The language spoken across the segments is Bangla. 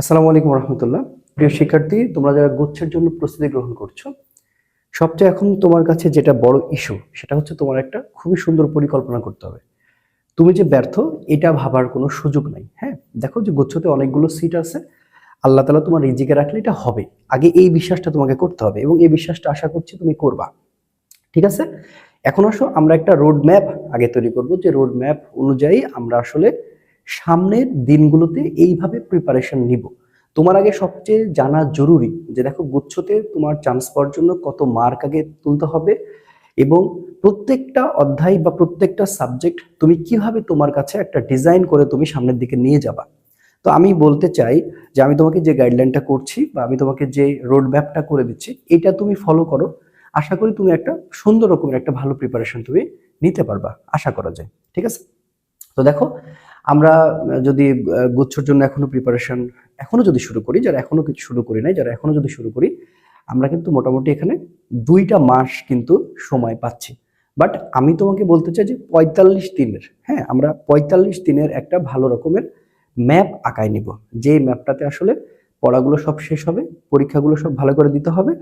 আসসালামু আলাইকুম রহমতুল্লাহ। প্রিয় শিক্ষার্থী, তোমরা যারা গুচ্ছের জন্য প্রস্তুতি গ্রহণ করছো, সবচেয়ে এখন তোমার কাছে যেটা বড় ইস্যু সেটা হচ্ছে তোমার একটা খুবই সুন্দর পরিকল্পনা করতে হবে। তুমি যে ব্যর্থ এটা ভাবার কোনো সুযোগ নাই। হ্যাঁ, দেখো যে গুচ্ছতে অনেকগুলো সিট আছে, আল্লাহ তাআলা তোমার রিজিকে রাখলে এটা হবে। আগে এই বিশ্বাসটা তোমাকে করতে হবে এবং এই বিশ্বাসটা আশা করছি তুমি করবা। ঠিক আছে? এখন আসো আমরা একটা রোড ম্যাপ আগে তৈরি করব, যে রোড ম্যাপ অনুযায়ী আমরা আসলে সামনের দিনগুলোতে এইভাবে প্রিপারেশন নিব। তোমার আগে সবচেয়ে জানা জরুরি যে দেখো গুচ্ছতে তোমার চান্স পাওয়ার জন্য কত মার্ক আগে তুলতে হবে এবং প্রত্যেকটা অধ্যায় বা প্রত্যেকটা সাবজেক্ট তুমি কিভাবে তোমার কাছে একটা ডিজাইন করে তুমি সামনের দিকে নিয়ে যাবা। তো আমি বলতে চাই যে আমি তোমাকে যে গাইডলাইনটা করছি বা আমি তোমাকে যে রোড ম্যাপটা করে দিচ্ছি, এটা তুমি ফলো করো। আশা করি তুমি একটা সুন্দর রকমের একটা ভালো প্রিপারেশন তুমি নিতে পারবা, আশা করা যায়। ঠিক আছে? তো দেখো, আমরা যদি গুচ্ছর জন্য এখনো প্রিপারেশন এখনো যদি শুরু করি, যারা এখনো কিছু শুরু করি নাই, যারা এখনো যদি শুরু করি, আমরা কিন্তু মোটামুটি এখানে 2টা মাস কিন্তু সময় পাচ্ছি। বাট আমি তোমাকে বলতে চাই যে 45 দিনের, হ্যাঁ, আমরা 45 দিনের একটা ভালো রকমের ম্যাপ আঁকায় নিব, যে ম্যাপটাতে আসলে পড়াগুলো সব শেষ হবে, পরীক্ষাগুলো সব ভালো করে দিতে হবে।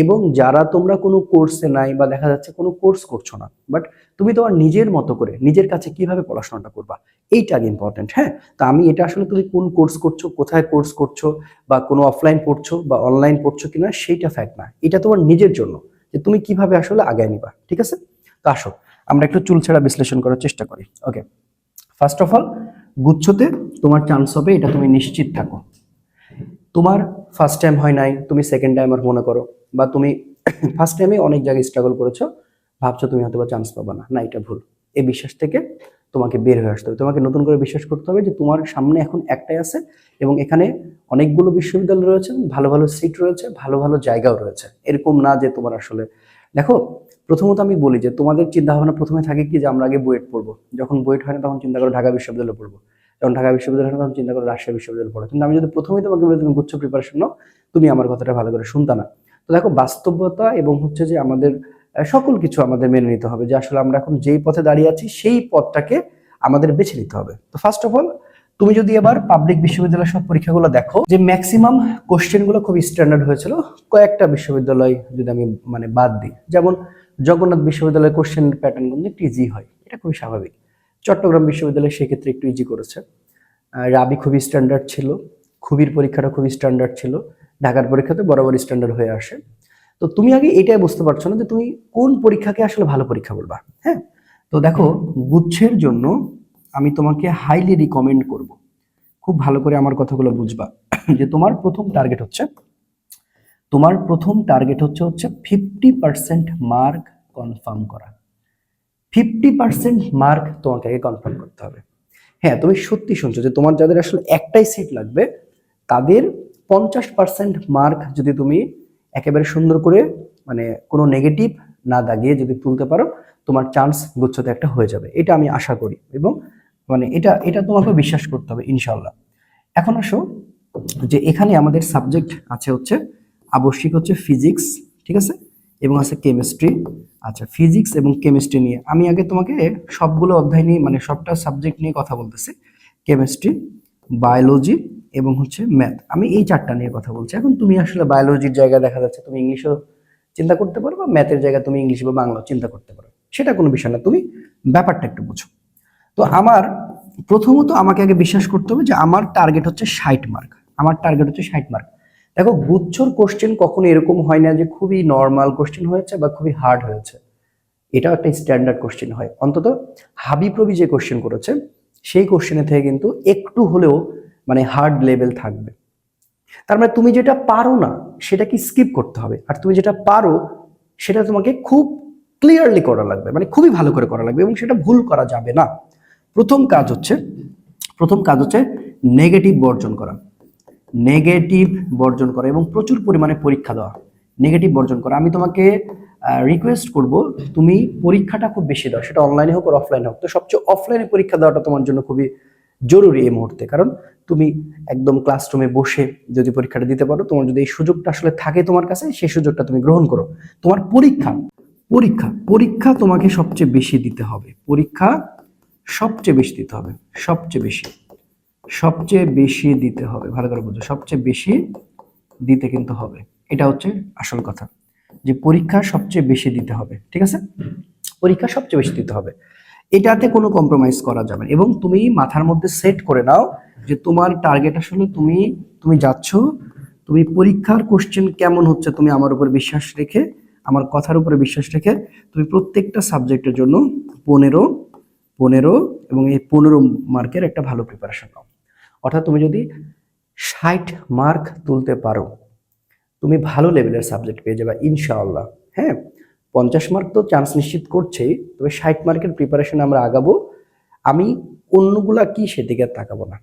এবং যারা তোমরা কোনো কোর্সে নাই বা দেখা যাচ্ছে কোনো কোর্স করছো না, বাট তুমি তোমার নিজের মতো করে নিজের কাছে কিভাবে পড়াশোনাটা করবা, এইটা আগে ইম্পর্টেন্ট। হ্যাঁ, তা আমি এটা আসলে তুমি কোন কোর্স করছো, কোথায় কোর্স করছো, বা কোনো অফলাইন পড়ছো বা অনলাইন পড়ছো কিনা সেইটা ফ্যাক্ট না, এটা তোমার নিজের জন্য যে তুমি কিভাবে আসলে আগায় নিবা। ঠিক আছে? তো আসো আমরা একটু চুলছেড়া বিশ্লেষণ করার চেষ্টা করি। ওকে, ফার্স্ট অফ অল, গুচ্ছতে তোমার চান্স হবে, এটা তুমি নিশ্চিত থাকো। তোমার ফার্স্ট টাইম হয় নাই, তুমি সেকেন্ড টাইম আর মনে করো, বা তুমি ফার্স্ট টাইমে অনেক জায়গায় স্ট্রাগল করেছো, ভাবছো তুমি হয়তো বা চান্স পাবা না, না, এটা ভুল। এই বিশ্বাস থেকে তোমাকে বের হয়ে আসতে হবে, তোমাকে নতুন করে বিশ্বাস করতে হবে যে তোমার সামনে এখন একটাই আছে এবং এখানে অনেকগুলো বিশ্ববিদ্যালয় রয়েছে, ভালো ভালো সিট রয়েছে, ভালো ভালো জায়গাও রয়েছে। এরকম না যে তোমার আসলে, দেখো, প্রথমত আমি বলি যে তোমাদের চিন্তা ভাবনা প্রথমে থাকে কি যে আমরা আগে বুয়েট পড়বো, যখন বুয়েট হয় না তখন চিন্তা করো ঢাকা বিশ্ববিদ্যালয়ে পড়বো, যখন ঢাকা বিশ্ববিদ্যালয় হয় না তখন চিন্তা করো রাজশাহী বিশ্ববিদ্যালয়ে পড়ো। কিন্তু আমি যদি প্রথমেই তোমাকে বলি তুমি গুচ্ছ প্রিপারেশন নাও, তুমি আমার কথাটা ভালো করে শুনতা না। তো দেখো, বাস্তবতা এবং হচ্ছে যে আমাদের সকল কিছু আমাদের মেনে নিতে হবে, যে আসলে আমরা এখন যেই পথে দাঁড়িয়ে আছি সেই পথটাকে আমাদের বেছে নিতে হবে। তো ফার্স্ট অফ অল, তুমি যদি এবার পাবলিক বিশ্ববিদ্যালয়ের সব পরীক্ষাগুলো দেখো, যে ম্যাক্সিমাম কোশ্চেনগুলো খুব স্ট্যান্ডার্ড হয়েছিল। কয়েকটা বিশ্ববিদ্যালয় যদি আমি মানে বাদ দিই, যেমন জগন্নাথ বিশ্ববিদ্যালয়ের কোশ্চেন প্যাটার্ন কিন্তু একটু ইজি হয়, এটা খুবই স্বাভাবিক। চট্টগ্রাম বিশ্ববিদ্যালয় সেক্ষেত্রে একটু ইজি করেছে। রাবি খুবই স্ট্যান্ডার্ড ছিল, খুবির পরীক্ষাটা খুবই স্ট্যান্ডার্ড ছিল, ঢাকার পরীক্ষাতে বরাবর স্ট্যান্ডার্ড হয়ে আসে। তো তুমি আগে এটাই বুঝতে পারছো না যে তুমি কোন পরীক্ষাকে আসলে ভালো পরীক্ষা বলবা। হ্যাঁ, তো দেখো, গুচ্ছের জন্য আমি তোমাকে হাইলি রিকমেন্ড করব, খুব ভালো করে আমার কথাগুলো বুঝবা, যে তোমার প্রথম টার্গেট হচ্ছে 50% মার্ক কনফার্ম করা। 50% মার্ক তোমাকে আগে কনফার্ম করতে হবে। হ্যাঁ, তুমি সত্যি শুনছো যে তোমার যাদের আসলে একটাই সিট লাগবে, তাদের 50% মার্ক যদি তুমি একেবারে সুন্দর করে মানে কোনো নেগেটিভ না দাগিয়ে যদি তুলতে পারো, তোমার চান্স গুচ্ছতে একটা হয়ে যাবে, এটা আমি আশা করি। এবং মানে এটা এটা তোমাকে বিশ্বাস করতে হবে ইনশাল্লাহ। এখন আসো, যে এখানে আমাদের সাবজেক্ট আছে হচ্ছে আবশ্যিক হচ্ছে ফিজিক্স, ঠিক আছে, এবং আছে কেমিস্ট্রি। আচ্ছা, ফিজিক্স এবং কেমিস্ট্রি নিয়ে আমি আগে তোমাকে সবগুলো অধ্যায় নিয়ে মানে সবটা সাবজেক্ট নিয়ে কথা বলতেছি। কেমিস্ট্রি, বায়োলজি এবং হচ্ছে ম্যাথ, আমি এই চারটা নিয়ে কথা বলছি। এখন তুমি আসলে বায়োলজির জায়গায় দেখা যাচ্ছে তুমি ইংলিশও চিন্তা করতে পারো, বা ম্যাথের জায়গায় তুমি ইংলিশ বা বাংলা চিন্তা করতে পারো, সেটা কোনো বিষয় না, তুমি ব্যাপারটা একটু বুঝো। তো আমার প্রথমত আমাকে আগে বিশ্বাস করতে হবে যে আমার টার্গেট হচ্ছে 60 মার্ক। আমার টার্গেট হচ্ছে 60 মার্ক। দেখো, গুচ্ছর কোশ্চেন কখনো এরকম হয় না যে খুবই নর্মাল কোশ্চেন হয়েছে বা খুবই হার্ড হয়েছে, এটাও একটা স্ট্যান্ডার্ড কোশ্চেন হয়। অন্তত হাবিপ্রবি যে কোশ্চেন করেছে সেই কোশ্চেনের থেকে কিন্তু একটু হলেও মানে হার্ড লেভেল থাকবে। তার মানে তুমি যেটা পারো না সেটা কি স্কিপ করতে হবে, আর তুমি যেটা পারো সেটা তোমাকে খুব ক্লিয়ারলি করা লাগবে, মানে খুবই ভালো করে করা লাগবে এবং সেটা ভুল করা যাবে না। প্রথম কাজ হচ্ছে প্রথম কাজ হচ্ছে নেগেটিভ বর্জন করা। নেগেটিভ বর্জন করা এবং প্রচুর পরিমাণে পরীক্ষা দেওয়া। নেগেটিভ বর্জন করা, আমি তোমাকে রিকোয়েস্ট করব তুমি পরীক্ষাটা খুব বেশি দাও, সেটা অনলাইনে হোক আর অফলাইনে হোক। তো সবচেয়ে অফলাইনে পরীক্ষা দেওয়াটা তোমার জন্য খুবই জরুরি এই মুহূর্তে, কারণ তুমি একদম ক্লাসরুমে বসে যদি পরীক্ষাটা দিতে পারো, তোমার যদি এই সুযোগটা আসলে থাকে তোমার কাছে, সেই সুযোগটা তুমি গ্রহণ করো। তোমার পরীক্ষা পরীক্ষা পরীক্ষা তোমাকে সবচেয়ে বেশি দিতে হবে, পরীক্ষা সবচেয়ে বেশি দিতে হবে, সবচেয়ে বেশি। সবচেয়ে বেশি দিতে হবে, ভালো করে বুঝো, সবচেয়ে বেশি দিতে কিন্তু হবে। এটা হচ্ছে আসল কথা, যে পরীক্ষা সবচেয়ে বেশি দিতে হবে, ঠিক আছে? পরীক্ষা সবচেয়ে বেশি দিতে হবে, এটাতে কোনো কম্প্রোমাইজ করা যাবে না। এবং তুমি মাথার মধ্যে সেট করে নাও যে তোমার টার্গেট আসলে তুমি তুমি যাচ্ছ, তুমি পরীক্ষার কোশ্চেন কেমন হচ্ছে তুমি আমার উপর বিশ্বাস রেখে, আমার কথার উপরে বিশ্বাস রেখে তুমি প্রত্যেকটা সাবজেক্টের জন্য 15 এবং এই 15 মার্কের একটা ভালো প্রিপারেশন নাও। অর্থাৎ তুমি যদি 60 মার্ক তুলতে পারো, তুমি ভালো লেভেলের সাবজেক্ট পেয়ে যাবে ইনশাআল্লাহ। হ্যাঁ, 50 মার্ক তো চান্স নিশ্চিত করছেই, তবে 60 মার্কের প্রিপারেশন আমরা আগাবো। আমি অন্যগুলা কি সেদিকে আর তাকাবো না।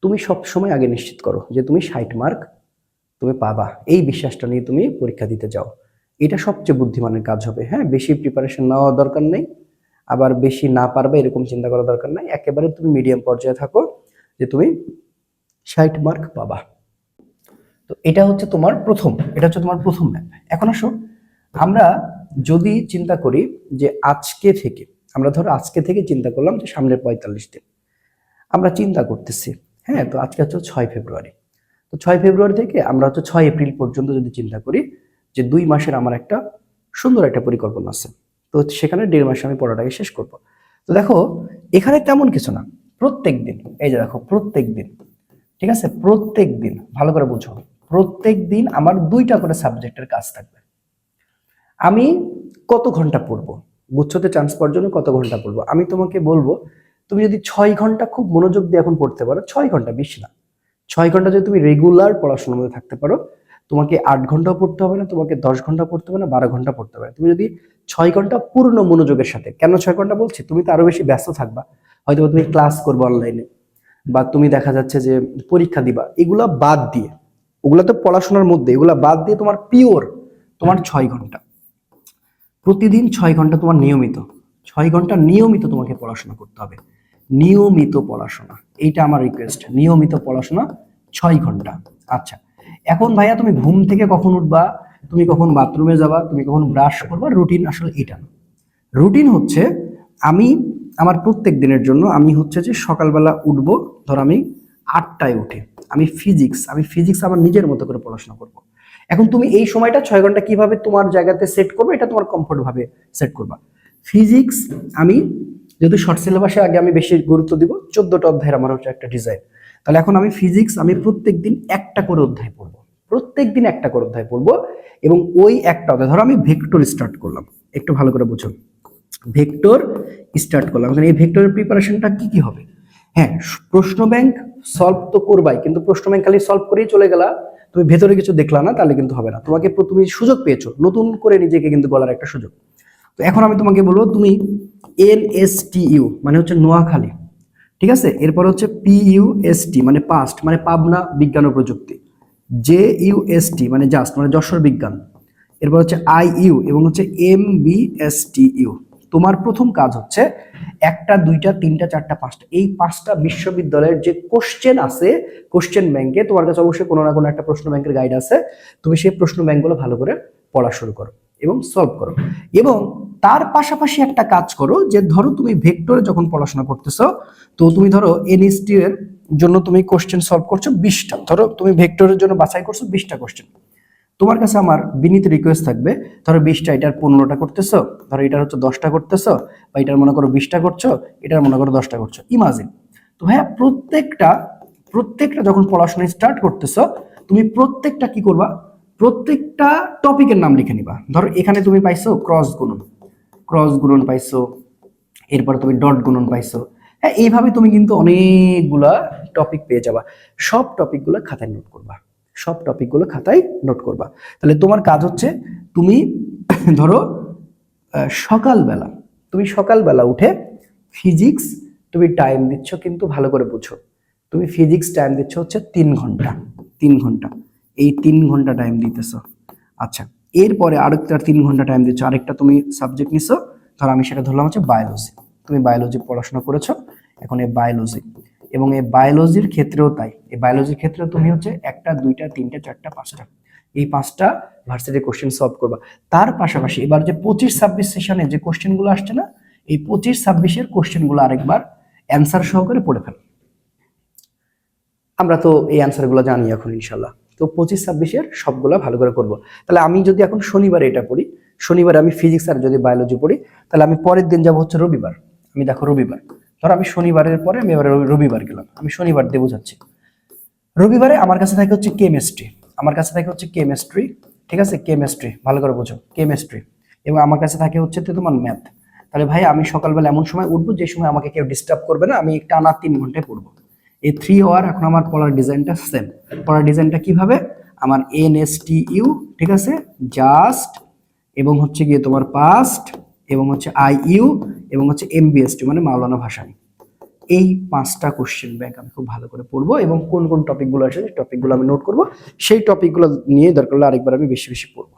তুমি সব সময় আগে নিশ্চিত করো যে তুমি 60 মার্ক তুমি পাবা, এই বিশ্বাসটা নিয়ে তুমি পরীক্ষা দিতে যাও। এটা সবচেয়ে বুদ্ধিমানের কাজ হবে। হ্যাঁ, বেশি প্রিপারেশন নেওয়া দরকার নেই, আবার বেশি না পারবে এরকম চিন্তা করা দরকার নাই। একেবারে তুমি মিডিয়াম পর্যায়ে থাকো যে তুমি 60 মার্ক পাবা। তো এটা হচ্ছে তোমার প্রথম, এটা হচ্ছে তোমার প্রথম ম্যাপ। এখন আসো আমরা যদি চিন্তা করি যে আজকে থেকে, আমরা ধরো আজকে থেকে চিন্তা করলাম যে সামনের 45 দিন আমরা চিন্তা করতেছি। হ্যাঁ, তো আজকে হচ্ছে 6 ফেব্রুয়ারি। তো 6 ফেব্রুয়ারি থেকে আমরা হচ্ছে 6 এপ্রিল পর্যন্ত যদি চিন্তা করি যে 2 মাসের আমার একটা সুন্দর একটা পরিকল্পনা আছে, তো সেখানে 1.5 মাসে আমি পড়াটাকে শেষ করব। তো দেখো এখানে তেমন কিছু না, প্রত্যেক দিন, এই যে দেখো প্রত্যেক দিন, ঠিক আছে, প্রত্যেক দিন ভালো করে বুঝো, প্রত্যেক দিন আমার 2টা করে সাবজেক্টের কাজ থাকবে। আমি কত ঘন্টা পড়বো, গুচ্ছতে চান্স পাওয়ার জন্য কত ঘন্টা পড়বো আমি তোমাকে বলবো। তুমি যদি 6 ঘন্টা খুব মনোযোগ দিয়ে এখন পড়তে পারো, 6 ঘন্টা, বেশি না, 6 ঘন্টা যদি তুমি রেগুলার পড়াশোনার মধ্যে থাকতে পারো, তোমাকে 8 ঘন্টাও পড়তে হবে না, তোমাকে 10 ঘন্টা পড়তে হবে না, 12 ঘন্টা পড়তে হবে না। তুমি যদি 6 ঘন্টা পূর্ণ মনোযোগের সাথে, কেন 6 ঘন্টা বলছি, তুমি তো আরো বেশি ব্যস্ত থাকবা, হয়তো তুমি ক্লাস করবে অনলাইনে, বা তুমি দেখা যাচ্ছে যে পরীক্ষা দিবা, এগুলা বাদ দিয়ে, ওগুলা তো পড়াশোনার মধ্যে, এগুলা বাদ দিয়ে তোমার পিওর তোমার 6 ঘন্টা, প্রতিদিন 6 ঘন্টা তোমার নিয়মিত, 6 ঘন্টা নিয়মিত তোমাকে পড়াশোনা করতে হবে। নিয়মিত পড়াশোনা, এইটা আমার রিকোয়েস্ট, নিয়মিত পড়াশোনা 6 ঘন্টা। আচ্ছা, এখন ভাইয়া তুমি ঘুম থেকে কখন উঠবা, তুমি কখন বাথরুমে যাবা, তুমি কখন ব্রাশ করবা, রুটিন আসলে এটা না। রুটিন হচ্ছে আমি আমার প্রত্যেক দিনের জন্য আমি হচ্ছে যে সকালবেলা উঠবো, ধর আমি 8টায় উঠে আমি ফিজিক্স আমার নিজের মতো করে পড়াশোনা করব। এখন তুমি এই সময়টা 6 ঘন্টা কিভাবে তোমার জায়গাতে সেট করবে, এটা তোমার কমফোর্ট ভাবে সেট করবা। ফিজিক্স আমি যদি শর্ট সিলেবাসে আগে আমি বেশি গুরুত্ব দিব, 14টা অধ্যায়ের আমার হচ্ছে একটা ডিজাইন, তাহলে এখন আমি ফিজিক্স আমি প্রত্যেকদিন একটা করে অধ্যায় পড়বো, প্রত্যেকদিন একটা করে অধ্যায় পড়বো। এবং ওই একটা অধ্যায়, ধরো আমি ভেক্টর স্টার্ট করলাম, একটু ভালো করে বুঝো, ভেক্টর স্টার্ট করলাম, এই ভেক্টরের প্রিপারেশনটা কি কি হবে। হ্যাঁ, প্রশ্ন ব্যাংক সলভ তো করবাই, কিন্তু প্রশ্ন ব্যাংক খালি সলভ করেই চলে গেলা, তুমি ভেতরে কিছু দেখলা না, তাহলে কিন্তু হবে না। তোমাকে তুমি সুযোগ পেয়েছো নতুন করে নিজেকে কিন্তু গলার একটা সুযোগ। তো এখন আমি তোমাকে বলবো, তুমি NSTU মানে হচ্ছে নোয়াখালী, ঠিক আছে, এরপর হচ্ছে PUST মানে পাস্ট মানে পাবনা বিজ্ঞান ও প্রযুক্তি, JUST মানে জাস্ট মানে যশোর বিজ্ঞান, এরপর হচ্ছে IU এবং হচ্ছে MBSTU। তোমার প্রথম কাজ হচ্ছে 1টা 2টা 3টা 4টা 5টা এই 5টা বিশ্ববিদ্যালয়ের যে কোশ্চেন আছে, কোশ্চেন ব্যাংকে তোমার কাছে অবশ্যই কোনো না কোনো একটা প্রশ্ন ব্যাংকের গাইড আছে, তুমি সেই প্রশ্ন ব্যাংকগুলো ভালো করে পড়া শুরু করো এবং সলভ করো। এবং তার পাশাপাশি একটা কাজ করো, যে ধরো তুমি ভেক্টরে যখন পড়াশোনা করতেছো, তো তুমি ধরো NST এর জন্য তুমি কোশ্চেন সলভ করছো 20টা, ধরো তুমি ভেক্টরের জন্য বাছাই করছো 20টা কোশ্চেন, তোমার কাছে আমার বিনীত রিকোয়েস্ট থাকবে, ধরো 20টা, এটার 15টা করতেছো, ধরো এটার হচ্ছে 10টা করতেছো, বা এটার মনে করো 20টা করছো, এটার মনে করো 10টা করছো, ইমাজিন। তো হ্যাঁ, প্রত্যেকটা যখন পড়াশোনা স্টার্ট করতেছো, তুমি প্রত্যেকটা কি করবা, প্রত্যেকটা টপিকের নাম লিখে নিবা। ধরো এখানে তুমি পাইছো ক্রস গুণন পাইছো, এরপর তুমি ডট গুণন পাইছো। হ্যাঁ, এইভাবে তুমি কিন্তু অনেকগুলা টপিক পেয়ে যাবা। সব টপিকগুলো খাতায় নোট করবা, সব টপিকগুলো খাতায় নোট করবা। তাহলে তোমার কাজ হচ্ছে, তুমি ধরো সকালবেলা, তুমি সকালবেলা উঠে ফিজিক্স তুমি টাইম দিচ্ছ, কিন্তু ভালো করে বুঝো, তুমি ফিজিক্স টাইম দিচ্ছ হচ্ছে 3 ঘন্টা, 3 ঘন্টা, এই 3 ঘন্টা টাইম দিতেছ। আচ্ছা, এরপরে আরেকটা 3 ঘন্টা টাইম দিচ্ছ, আরেকটা তুমি সাবজেক্ট নিছো, ধরো আমি সেটা ধরলাম হচ্ছে বায়োলজি, তুমি বায়োলজি পড়াশোনা করেছো, এখন এই বায়োলজি, এবং এই বায়োলজির ক্ষেত্রেও তাই, এই বায়োলজির ক্ষেত্রেও তুমি হচ্ছে 1টা 2টা 3টা 4টা 5টা এই 5টা ভার্সিটি কোশ্চেন সলভ করবা। তার পাশাপাশি এবার যে 25-26 সেশনে যে কোশ্চেনগুলো আসছে না, এই 25-26-এর কোশ্চেনগুলো আরেকবার অ্যান্সার সহকারে পড়ে ফেলো। আমরা তো এই অ্যান্সারগুলো জানি এখন ইনশাল্লাহ। তো 25-26-এর সবগুলা ভালো করে করব। তাহলে আমি যদি এখন শনিবারে এটা পড়ি, শনিবারে আমি ফিজিক্স আর যদি বায়োলজি পড়ি, তাহলে আমি পরের দিন যাব হচ্ছে রবিবার। আমি দেখো রবিবার, ধরো আমি শনিবারের পরে আমি এবারে রবিবার গেলাম, আমি শনিবার দিয়ে বোঝাচ্ছি। রবিবারে আমার কাছে থাকে হচ্ছে কেমিস্ট্রি, আমার কাছে থাকে হচ্ছে কেমিস্ট্রি, ঠিক আছে, কেমিস্ট্রি ভালো করে বোঝো, কেমিস্ট্রি। এবং আমার কাছে থাকে হচ্ছে তোমার ম্যাথ। তাহলে ভাই আমি সকালবেলা এমন সময় উঠবো যে সময় আমাকে কেউ ডিস্টার্ব করবে না, আমি টানা 3 ঘন্টায় পড়বো। এই 3 আওয়ার এখন আমার পড়ার ডিজাইনটা সেম। পড়ার ডিজাইনটা কিভাবে, আমার NSTU, ঠিক আছে, জাস্ট, এবং হচ্ছে গিয়ে তোমার পাস্ট, এবং হচ্ছে IU, এবং হচ্ছে MBST মানে মাওলানা ভাসানী। এই 5টা কোশ্চেন ব্যাংক আমি খুব ভালো করে পড়বো, এবং কোন কোন টপিকগুলো আছে সেই টপিকগুলো আমি নোট করব। সেই টপিকগুলো নিয়ে দরকার হলে আরেকবার আমি বেশি বেশি পড়বো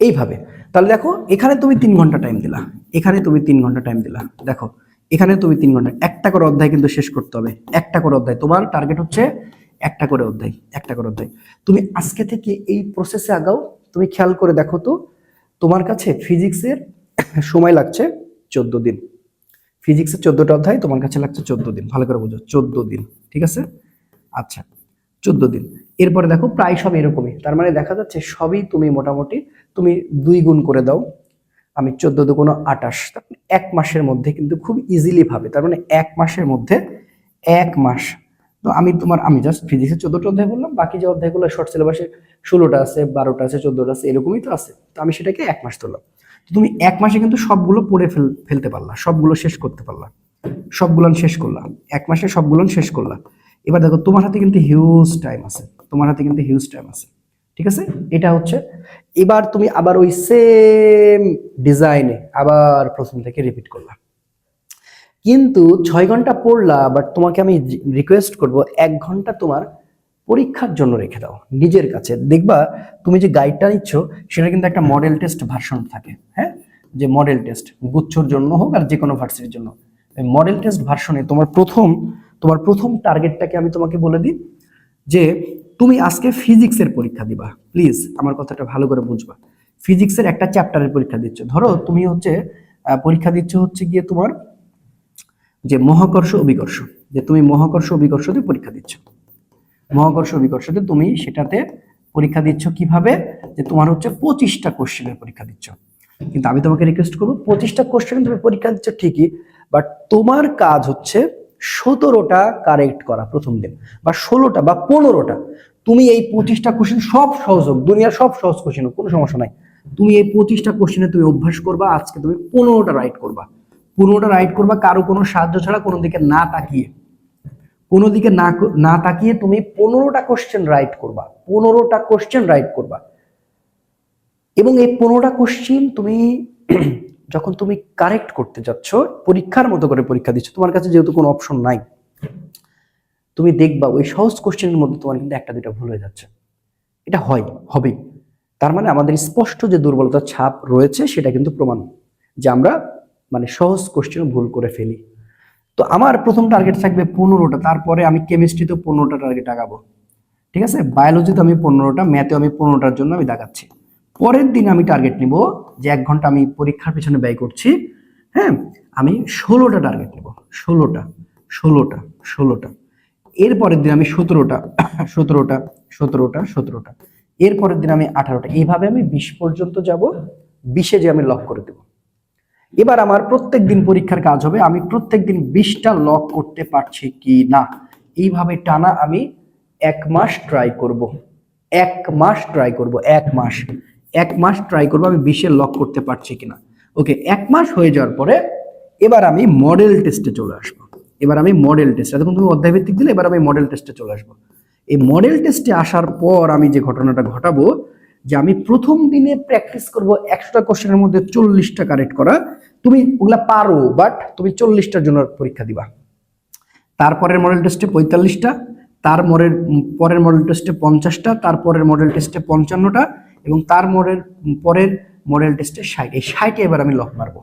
এইভাবে। তাহলে দেখো এখানে তুমি 3 ঘন্টা টাইম দিলা, এখানে তুমি 3 ঘন্টা টাইম দিলা, দেখো এখানে তুমি 3 ঘন্টা, একটা করে অধ্যায় কিন্তু শেষ করতে হবে, একটা করে অধ্যায়। তোমার টার্গেট হচ্ছে একটা করে অধ্যায়, একটা করে অধ্যায়। তুমি আজকে থেকে এই প্রসেসে আগাও। তুমি খেয়াল করে দেখো তো, তোমার কাছে ফিজিক্সের সময় লাগছে 14 দিন। ফিজিক্সের 14টা অধ্যায় তোমার কাছে লাগছে 14 দিন, ভালো করে বুঝো, 14 দিন, ঠিক আছে। আচ্ছা, 14 দিন। এরপরে দেখো প্রায় সব এরকমই, তার মানে দেখা যাচ্ছে সবই তুমি মোটামুটি তুমি 2 গুণ করে দাও, আমি 14 দুগুণ 28, এক মাসের মধ্যে কিন্তু খুব ইজিলি ভাবে, তার মানে এক মাসের মধ্যে, এক মাস। তো আমি জাস্ট ফিজিক্সের 14টা অধ্যায় বললাম, বাকি যে অধ্যায়গুলো শর্ট সিলেবাসে 16টা আছে, 12টা আছে, 14টা আছে, এরকমই তো আছে। তো আমি সেটাকে এক মাস ধরলাম। তো তুমি এক মাসে কিন্তু সবগুলো পড়ে ফেলতে পারলা, সবগুলো শেষ করতে পারলা, সবগুলো শেষ করলাম এক মাসে, সবগুলো শেষ করলাম। এবার দেখো তোমার হাতে কিন্তু হিউজ টাইম আছে, তোমার হাতে কিন্তু হিউজ টাইম আছে, ঠিক আছে। এটা হচ্ছে, এবার তুমি আবার ওই সেম ডিজাইনে আবার প্রথম থেকে রিপিট করলা, কিন্তু 6 ঘন্টা পড়লা। বাট তোমাকে আমি রিকোয়েস্ট করব 1 ঘন্টা তোমার পরীক্ষার জন্য রেখে দাও নিজের কাছে। দেখবা তুমি যে গাইডটা নিচ্ছ সেটা কিন্তু একটা মডেল টেস্ট ভার্সন থাকে, হ্যাঁ, যে মডেল টেস্ট গুচ্ছর জন্য হোক আর যে কোনো ভার্সিটির জন্য, মডেল টেস্ট ভার্সনে তোমার প্রথম টার্গেটটাকে আমি তোমাকে বলে দিই যে তুমি আজকে ফিজিক্সের পরীক্ষা দিবা। প্লিজ আমার কথাটা ভালো করে বুঝবা। ফিজিক্সের একটা চ্যাপ্টারের পরীক্ষা দিচ্ছ, ধরো তুমি হচ্ছে পরীক্ষা দিচ্ছ হচ্ছে গিয়ে তোমার যে মহাকর্ষ অভিকর্ষ, যে তুমি মহাকর্ষ অভিকর্ষতে পরীক্ষা দিচ্ছ, মহাকর্ষ অভিকর্ষতে তুমি সেটাতে পরীক্ষা দিচ্ছ কিভাবে, যে তোমার হচ্ছে 25টা কোশ্চেনের পরীক্ষা দিচ্ছ। কিন্তু আমি তোমাকে রিকোয়েস্ট করবো 25টা কোশ্চেন তুমি পরীক্ষা দিচ্ছ ঠিকই, বাট তোমার কাজ হচ্ছে 17টা কারেক্ট করা প্রথম দিন, বা 16টা বা 15টা। তুমি এই 25টা কোশ্চেন সব সহজ হোক, দুনিয়ার সব সহজ কোশ্চেন হোক, কোনো সমস্যা নাই, তুমি এই 25টা কোশ্চেনে তুমি অভ্যাস করবা। আজকে তুমি 15টা রাইট করবা, 15টা রাইট করবা, কারো কোনো সাহায্য ছাড়া, কোনো দিকে না তাকিয়ে, কোনো দিকে না তাকিয়ে তুমি 15টা কোশ্চেন রাইট করবা, 15টা কোশ্চেন রাইট করবা। এবং এই 15টা কোশ্চেন তুমি যখন তুমি কারেক্ট করতে যাচ্ছ, পরীক্ষার মতো করে পরীক্ষা দিচ্ছ, তোমার কাছে যেহেতু কোনো অপশন নাই, তুমি দেখবা ওই সহজ কোশ্চেনের মধ্যে তোমার কিন্তু একটা দুইটা ভুল হয়ে যাচ্ছে। এটা হবেই। তার মানে আমাদের স্পষ্ট যে দুর্বলতার ছাপ রয়েছে সেটা কিন্তু প্রমাণ, যে আমরা মানে সহজ কোশ্চেন ভুল করে ফেলি। তো আমার প্রথম টার্গেট থাকবে 15টা, তারপরে আমি কেমিস্ট্রিতে 15টা টার্গেট আগাবো, ঠিক আছে, বায়োলজিতে আমি 15টা, ম্যাথে আমি 15টার জন্য আমি দাগাচ্ছি। পরের দিন আমি টার্গেট নিব যে 1 ঘন্টা আমি পরীক্ষার পিছনে ব্যয় করছি, হ্যাঁ, আমি 16টা টার্গেট নেব, 16টা 16টা 16টা। এর পরের দিন আমি 17টা 17টা 17টা 17টা। এর পরের দিন আমি 18টা, এইভাবে আমি 20 পর্যন্ত যাব, 20-এ যে আমি লক করে দেব। এবার আমার প্রত্যেক দিন পরীক্ষার কাজ হবে আমি প্রত্যেক দিন 20টা লক করতে পারছি কি না। এইভাবে টানা আমি 1 মাস ট্রাই করব, 1 মাস ট্রাই করব, 1 মাস 1 মাস ট্রাই করব আমি 20-এর লক করতে পারছি কিনা। ওকে, 1 মাস হয়ে যাওয়ার পরে এবার আমি মডেল টেস্টে চলে আসবো। এবার আমি মডেল টেস্ট, এতক্ষণ তুমি অধ্যায় ভিত্তিক দিলে, এবার আমি মডেল টেস্টে চলে আসবো। এই মডেল টেস্টে আসার পর আমি যে ঘটনাটা ঘটাবো, যে আমি প্রথম দিনে প্র্যাকটিস করব 100টা কোশ্চেনের মধ্যে 40টা কারেক্ট করা। তুমি ওগুলা পারো, বাট তুমি 40টার জন্য পরীক্ষা দিবা। তারপরের মডেল টেস্টে 45টা, পরের মডেল টেস্টে 50টা, তারপরের মডেল টেস্টে 55টা, এবং পরের মডেল টেস্টে 60। এই 60-এ এবার আমি লক মারবো।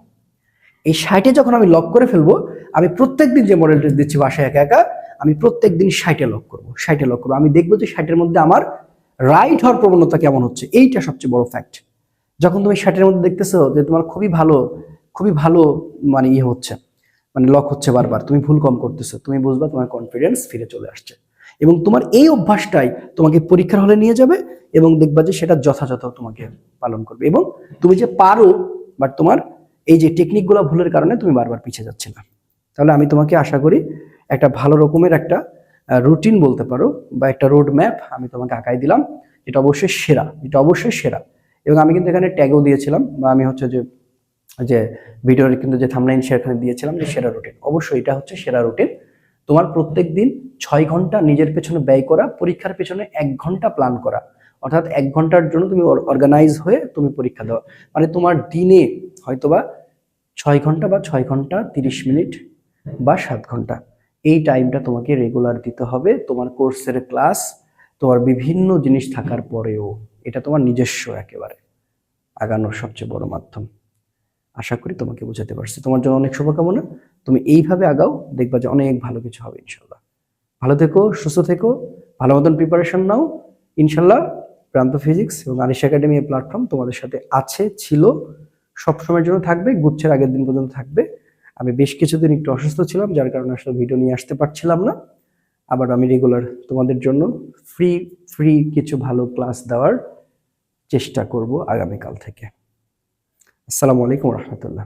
এই 60-এ যখন আমি লক করে ফেলবো, আমি প্রত্যেকদিন যে মডেল টেস্ট দিচ্ছি বাসায় একা একা, আমি প্রত্যেকদিন 60-এ লক করবো, 60-এ লক করবো। আমি দেখবো যে 60-এর মধ্যে আমার রাইট হওয়ার প্রবণতা কেমন হচ্ছে। এইটা সবচেয়ে বড় ফ্যাক্ট। যখন তুমি 60-এর মধ্যে দেখতেছো যে তোমার খুবই ভালো মানে হচ্ছে, মানে লক হচ্ছে বারবার, তুমি ভুল কম করতেছো, তুমি বুঝবা তোমার কনফিডেন্স ফিরে চলে আসছে। এবং তোমার এই অভ্যাসটাই তোমাকে পরীক্ষার হলে নিয়ে যাবে এবং দেখবা যে সেটা যথাযথ তোমাকে পালন করবে। এবং তুমি যে পারো, বাট তোমার এই যে টেকনিকগুলো ভুলের কারণে তুমি বারবার পিছিয়ে যাচ্ছ না। তাহলে আমি তোমাকে আশা করি একটা ভালো রকমের একটা রুটিন বলতে পারো বা একটা রোড ম্যাপ আমি তোমাকে আঁকাই দিলাম, যেটা অবশ্যই সেরা, যেটা অবশ্যই সেরা। এবং আমি কিন্তু এখানে ট্যাগও দিয়েছিলাম, বা আমি হচ্ছে যে যে ভিডিওর কিন্তু যে থাম্বনেইল সেখানে দিয়েছিলাম যে সেরা রুটিন। অবশ্যই এটা হচ্ছে সেরা রুটিন। তোমার প্রত্যেক দিন 6 ঘন্টা নিজের পেছনে ব্যয় করা, পরীক্ষার পেছনে 1 ঘন্টা প্ল্যান করা, অর্থাৎ 1 ঘন্টার জন্য তুমি অর্গানাইজ হয়ে তুমি পরীক্ষা দেওয়া। মানে তোমার দিনে হয়তোবা 6 ঘন্টা বা 6 ঘন্টা 30 মিনিট বা 7 ঘন্টা, এই টাইমটা তোমাকে রেগুলার দিতে হবে। তোমার কোর্সের ক্লাস, তোমার বিভিন্ন জিনিস থাকার পরেও এটা তোমার নিজস্ব একেবারে আগানোর সবচেয়ে বড় মাধ্যম। আশা করি তোমাকে বোঝাতে পারছি। তোমার জন্য অনেক শুভকামনা। তুমি এইভাবে আগাও, দেখবা যে অনেক ভালো কিছু হবে ইনশাল্লাহ। ভালো থেকো, সুস্থ থেকো, ভালো মতন প্রিপারেশন নাও ইনশাল্লাহ। প্রান্ত ফিজিক্স এবং আনিশ একাডেমি এই প্ল্যাটফর্ম তোমাদের সাথে আছে, ছিল, সবসময়ের জন্য থাকবে, গুচ্ছের আগের দিন পর্যন্ত থাকবে। আমি বেশ কিছুদিন একটু অসুস্থ ছিলাম, যার কারণে আসলে ভিডিও নিয়ে আসতে পারছিলাম না। আবার আমি রেগুলার তোমাদের জন্য ফ্রি ফ্রি কিছু ভালো ক্লাস দেওয়ার চেষ্টা করব আগামীকাল থেকে। আসসালামু আলাইকুম রহমতুল্লাহ।